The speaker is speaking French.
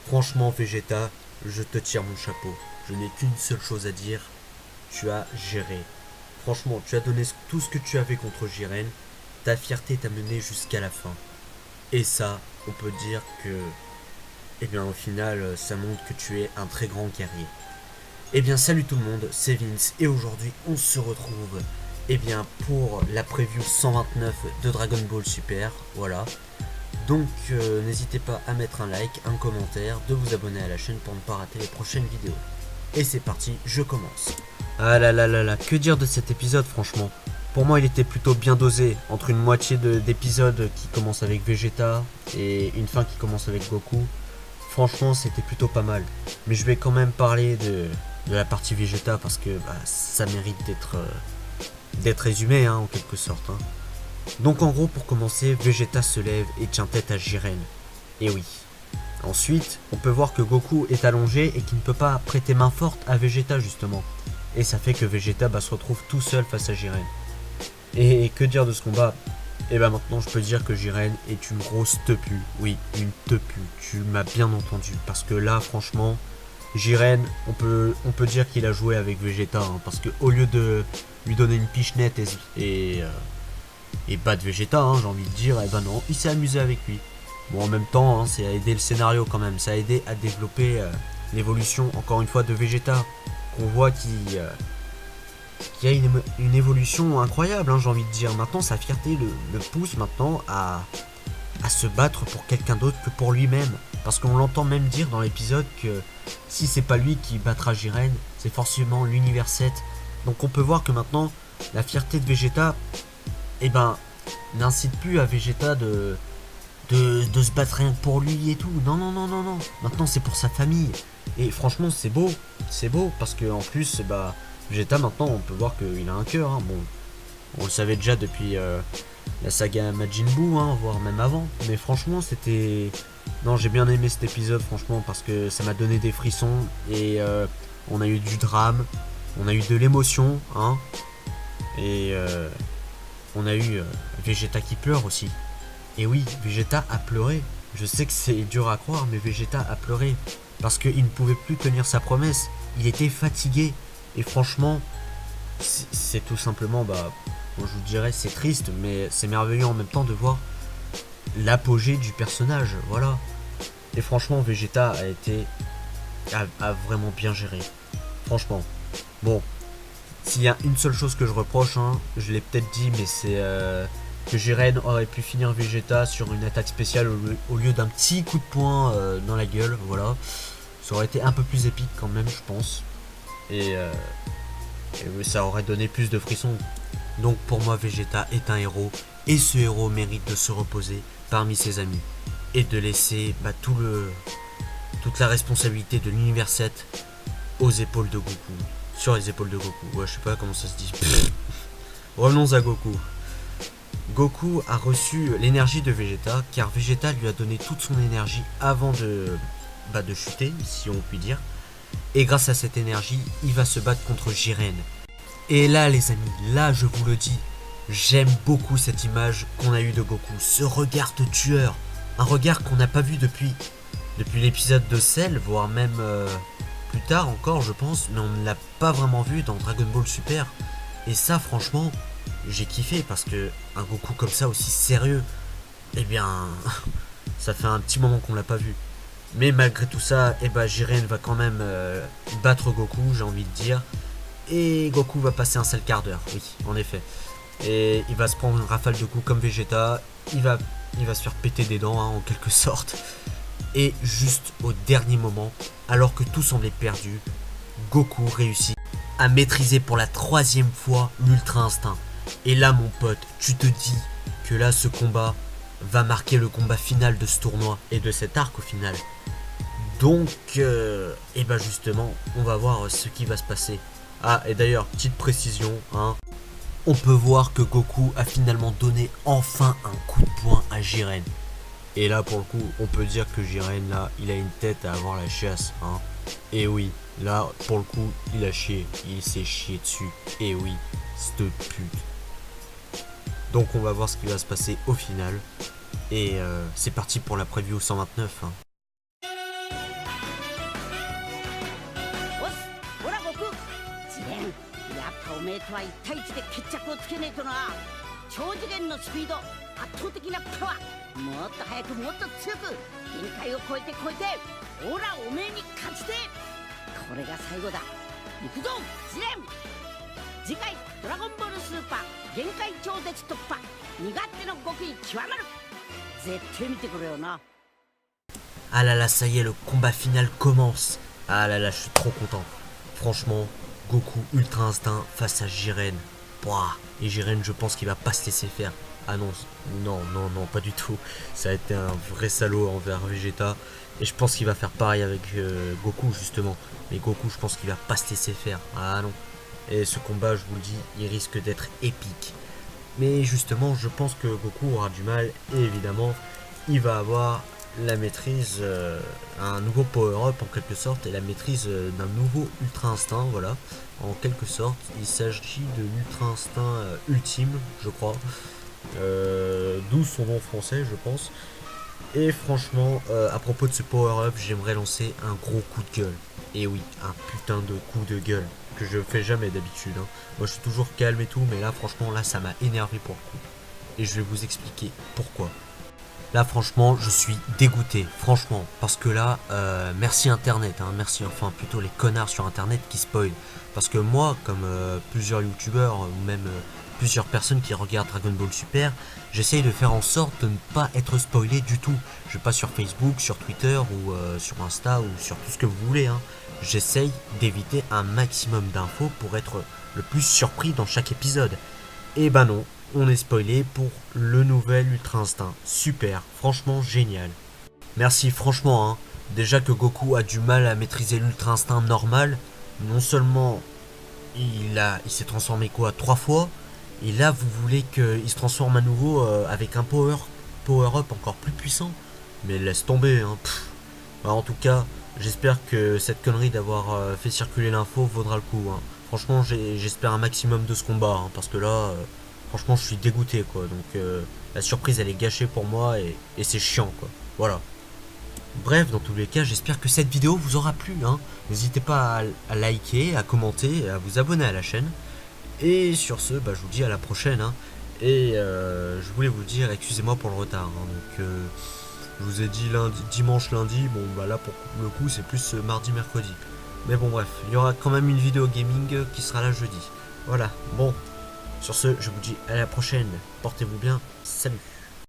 Franchement, Vegeta, je te tire mon chapeau. Je n'ai qu'une seule chose à dire. Tu as géré. Franchement, tu as donné tout ce que tu avais contre Jiren. Ta fierté t'a mené jusqu'à la fin. Et ça, on peut dire que... Eh bien, au final, ça montre que tu es un très grand guerrier. Eh bien, salut tout le monde, c'est Vince. Et aujourd'hui, on se retrouve... Eh bien, pour la preview 129 de Dragon Ball Super. Voilà. Donc n'hésitez pas à mettre un like, un commentaire, de vous abonner à la chaîne pour ne pas rater les prochaines vidéos. Et c'est parti, je commence. Ah là là là là, que dire de cet épisode franchement. Pour moi il était plutôt bien dosé, entre une moitié d'épisode qui commence avec Vegeta et une fin qui commence avec Goku. Franchement c'était plutôt pas mal. Mais je vais quand même parler de la partie Vegeta parce que ça mérite d'être résumé en quelque sorte. Donc en gros pour commencer, Vegeta se lève et tient tête à Jiren. Et oui. Ensuite, on peut voir que Goku est allongé et qu'il ne peut pas prêter main forte à Vegeta justement. Et ça fait que Vegeta se retrouve tout seul face à Jiren. Et que dire de ce combat? Et maintenant je peux dire que Jiren est une grosse tepu. Oui, une tepu. Tu m'as bien entendu. Parce que là franchement, Jiren, on peut dire qu'il a joué avec Vegeta. Parce que au lieu de lui donner une pichenette et battre Vegeta, j'ai envie de dire, non, il s'est amusé avec lui. Bon, en même temps, ça a aidé le scénario quand même, ça a aidé à développer l'évolution, encore une fois, de Vegeta, qu'on voit qu'il y a une évolution incroyable, j'ai envie de dire. Maintenant, sa fierté le pousse maintenant à se battre pour quelqu'un d'autre que pour lui-même. Parce qu'on l'entend même dire dans l'épisode que si c'est pas lui qui battra Jiren, c'est forcément l'univers 7. Donc on peut voir que maintenant, la fierté de Vegeta, n'incite plus à Vegeta de se battre rien que pour lui et tout. Non, non, non, non, non. Maintenant, c'est pour sa famille. Et franchement, c'est beau. C'est beau parce que en plus, Vegeta, maintenant, on peut voir qu'il a un cœur. Bon, on le savait déjà depuis la saga Majin Buu, voire même avant. Mais franchement, c'était... Non, j'ai bien aimé cet épisode, franchement, parce que ça m'a donné des frissons. Et on a eu du drame. On a eu de l'émotion, Et... on a eu Vegeta qui pleure aussi. Et oui, Vegeta a pleuré. Je sais que c'est dur à croire, mais Vegeta a pleuré. Parce qu'il ne pouvait plus tenir sa promesse. Il était fatigué. Et franchement, c'est tout simplement, je vous dirais, c'est triste, mais c'est merveilleux en même temps de voir l'apogée du personnage. Voilà. Et franchement, Vegeta a vraiment bien géré. Franchement. Bon. S'il y a une seule chose que je reproche, je l'ai peut-être dit, mais c'est que Jiren aurait pu finir Vegeta sur une attaque spéciale au lieu d'un petit coup de poing dans la gueule, voilà. Ça aurait été un peu plus épique quand même, je pense. Et ça aurait donné plus de frissons. Donc pour moi, Vegeta est un héros, et ce héros mérite de se reposer parmi ses amis. Et de laisser toute la responsabilité de l'univers 7 aux épaules de Goku. Sur les épaules de Goku. Ouais, je sais pas comment ça se dit. Revenons à Goku. Goku a reçu l'énergie de Vegeta, car Vegeta lui a donné toute son énergie avant de chuter, si on peut dire. Et grâce à cette énergie, il va se battre contre Jiren. Et là, les amis, là, je vous le dis, j'aime beaucoup cette image qu'on a eue de Goku. Ce regard de tueur. Un regard qu'on n'a pas vu depuis l'épisode de Cell, voire même... plus tard encore je pense, mais on ne l'a pas vraiment vu dans Dragon Ball Super. Et ça franchement j'ai kiffé parce que un Goku comme ça aussi sérieux, ça fait un petit moment qu'on l'a pas vu. Mais malgré tout ça, Jiren va quand même battre Goku, j'ai envie de dire. Et Goku va passer un sale quart d'heure, oui en effet. Et il va se prendre une rafale de coups comme Vegeta, il va se faire péter des dents en quelque sorte. Et juste au dernier moment, alors que tout semblait perdu, Goku réussit à maîtriser pour la 3e fois l'Ultra Instinct. Et là mon pote, tu te dis que là ce combat va marquer le combat final de ce tournoi et de cet arc au final. Donc, justement, on va voir ce qui va se passer. Ah, et d'ailleurs, petite précision, on peut voir que Goku a finalement donné enfin un coup de poing à Jiren. Et là pour le coup on peut dire que Jiren là il a une tête à avoir la chiasse Et oui là pour le coup il a chié, il s'est chié dessus. Et oui cette pute. Donc on va voir ce qui va se passer au final. Et c'est parti pour la preview 129レン、やっぱおめえとは1対1で決着をつけねえとな。超次元のスピード、圧倒的なパワー、もっと速くもっと強く、限界を超えてほらおめえに勝ちてえ。これが最後だ。行くぞジレン。次回「ドラゴンボールスーパー限界超絶突破身勝手の極意極まる」絶対見てくれよな。 Ah là là, ça y est, le combat final commence. Ah là là, je suis trop content. Franchement, Goku Ultra Instinct face à Jiren. Pouah. Et Jiren, je pense qu'il va pas se laisser faire. Ah non, non, non, non, pas du tout. Ça a été un vrai salaud envers Vegeta. Et je pense qu'il va faire pareil avec Goku, justement. Mais Goku, je pense qu'il va pas se laisser faire. Ah non. Et ce combat, je vous le dis, il risque d'être épique. Mais justement, je pense que Goku aura du mal. Et évidemment, il va avoir la maîtrise, un nouveau power-up en quelque sorte, et la maîtrise d'un nouveau Ultra Instinct, voilà, en quelque sorte. Il s'agit de l'Ultra Instinct ultime, je crois, d'où son nom français, je pense. Et franchement, à propos de ce power-up, j'aimerais lancer un gros coup de gueule. Et oui, un putain de coup de gueule, que je fais jamais d'habitude, hein. Moi je suis toujours calme et tout, mais là franchement, là ça m'a énervé pour le coup. Et je vais vous expliquer pourquoi. Là franchement je suis dégoûté, franchement, parce que là, merci internet, hein, merci, enfin plutôt les connards sur internet qui spoilent. Parce que moi, comme plusieurs youtubeurs, ou même plusieurs personnes qui regardent Dragon Ball Super, j'essaye de faire en sorte de ne pas être spoilé du tout. Je vais pas sur Facebook, sur Twitter, ou sur Insta, ou sur tout ce que vous voulez, hein. J'essaye d'éviter un maximum d'infos pour être le plus surpris dans chaque épisode. Et ben non, on est spoilé pour le nouvel Ultra Instinct. Super, franchement génial. Merci franchement, hein. Déjà que Goku a du mal à maîtriser l'Ultra Instinct normal, non seulement il s'est transformé quoi 3 fois, et là vous voulez qu'il se transforme à nouveau avec un power-up encore plus puissant. Mais laisse tomber, hein. Bah, en tout cas, j'espère que cette connerie d'avoir fait circuler l'info vaudra le coup, hein. Franchement, j'espère un maximum de ce combat, hein, parce que là, franchement, je suis dégoûté, quoi. Donc, la surprise, elle est gâchée pour moi, et c'est chiant, quoi. Voilà. Bref, dans tous les cas, j'espère que cette vidéo vous aura plu, hein. N'hésitez pas à liker, à commenter, et à vous abonner à la chaîne. Et sur ce, bah, je vous dis à la prochaine, hein. Et je voulais vous dire, excusez-moi pour le retard, hein. Donc, je vous ai dit dimanche, lundi. Bon, bah là, pour le coup, c'est plus mardi, mercredi. Mais bon, bref, il y aura quand même une vidéo gaming qui sera là jeudi. Voilà, bon. Sur ce, je vous dis à la prochaine. Portez-vous bien. Salut.